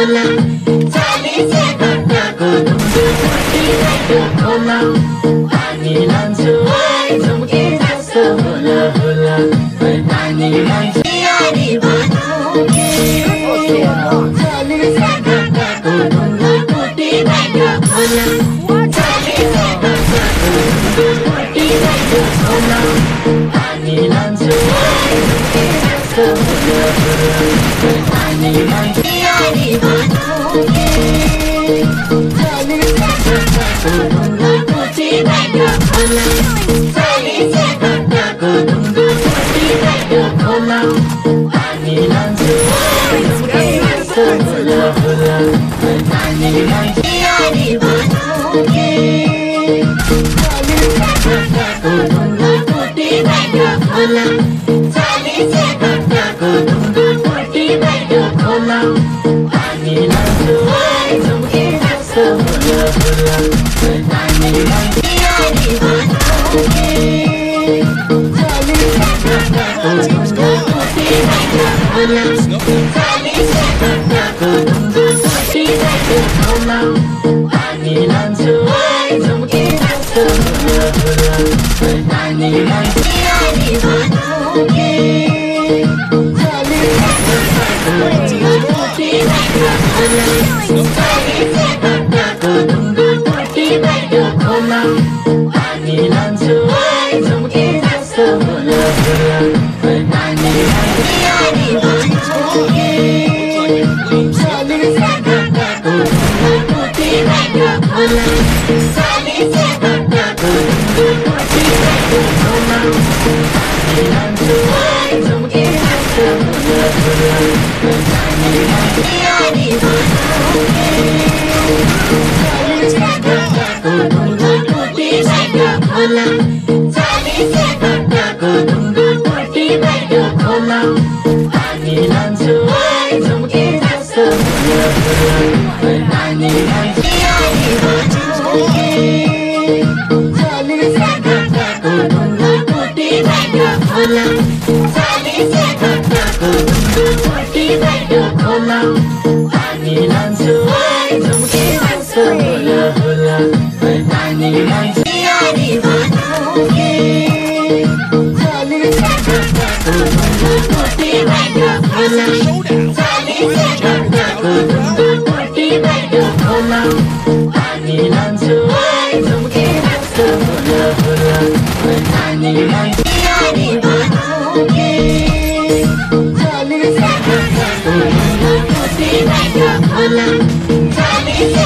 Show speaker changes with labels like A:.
A: खोला चाली से घट्टाको ढुङ्गा कोटी बाटो खोला पानी लान्छु झुम्के जस्तो होला होला पानी लान्छु यारी भन्नुके चाली से घट्टाको ढुङ्गा कोटी बाटो खोला चाली से घट्टाको ढुङ्गा कोटी बाटो खोला पानी लान्छु झुम्के जस्तो होला होला पानी लान्छु यारी भन्नुके चाली से घट्टाको ढुङ्गा कोटी बाटो खोला चाली से घट्टाको ढुङ्गा कोटी बाटो खोला पानी लान्छु झुम्के जस्तो होला होला पानी लान्छु यारी भन्नुके चाली से घट्टाको ढुङ्गा कोटी बाटो खोला चाली से घट्टाको ढुङ्गा कोटी बाटो खोला पानी लान्छु झुम्के जस्तो होला होला पानी लान्छु यारी भन्नुके चाली से घट्टाको ढुङ्गा कोटी बाटो खोला चाली से घट्टाको ढुङ्गा कोटी बाटो खोला पानी लान्छु झुम्के जस्तो होला होला पानी लान्छु यारी भन्नुके चाली से घट्टाको ढुङ्गा कोटी बाटो खोला चाली से घट्टाको ढुङ्गा कोटी बाटो खोला पानी लान्छु झुम्के जस्तो होला होला पानी लान्छु यारी भन्नुके चाली से घट्टाको ढुङ्गा कोटी बाटो खोला चाली से घट्टाको ढुङ्गा कोटी बाटो खोला पानी लान्छु झुम्के जस्तो होला होला पानी लान्छु यारी भन्नुके चाली से घट्टाको ढुङ्गा कोटी बाटो खोला चाली से घट्टाको ढुङ्गा कोटी बाटो खोला पानी लान्छु झुम्के जस्तो होला होला पानी लान्छु यारी भन्नुके चाली से घट्टाको ढुङ्गा कोटी बाटो खोला चाली से घट्टाको ढुङ्गा कोटी बाटो खोला पानी लान्छु झुम्के जस्तो होला होला पानी लान्छु यारी भन्नुके चाली से घट्टाको ढुङ्गा कोटी बाटो खोला चाली से घट्टाको ढुङ्गा कोटी बाटो खोला पानी लान्छु झुम्के जस्तो होला होला पानी लान्छु यारी भन्नुके चाली से घट्टाको ढुङ्गा कोटी बाटो खोला चाली से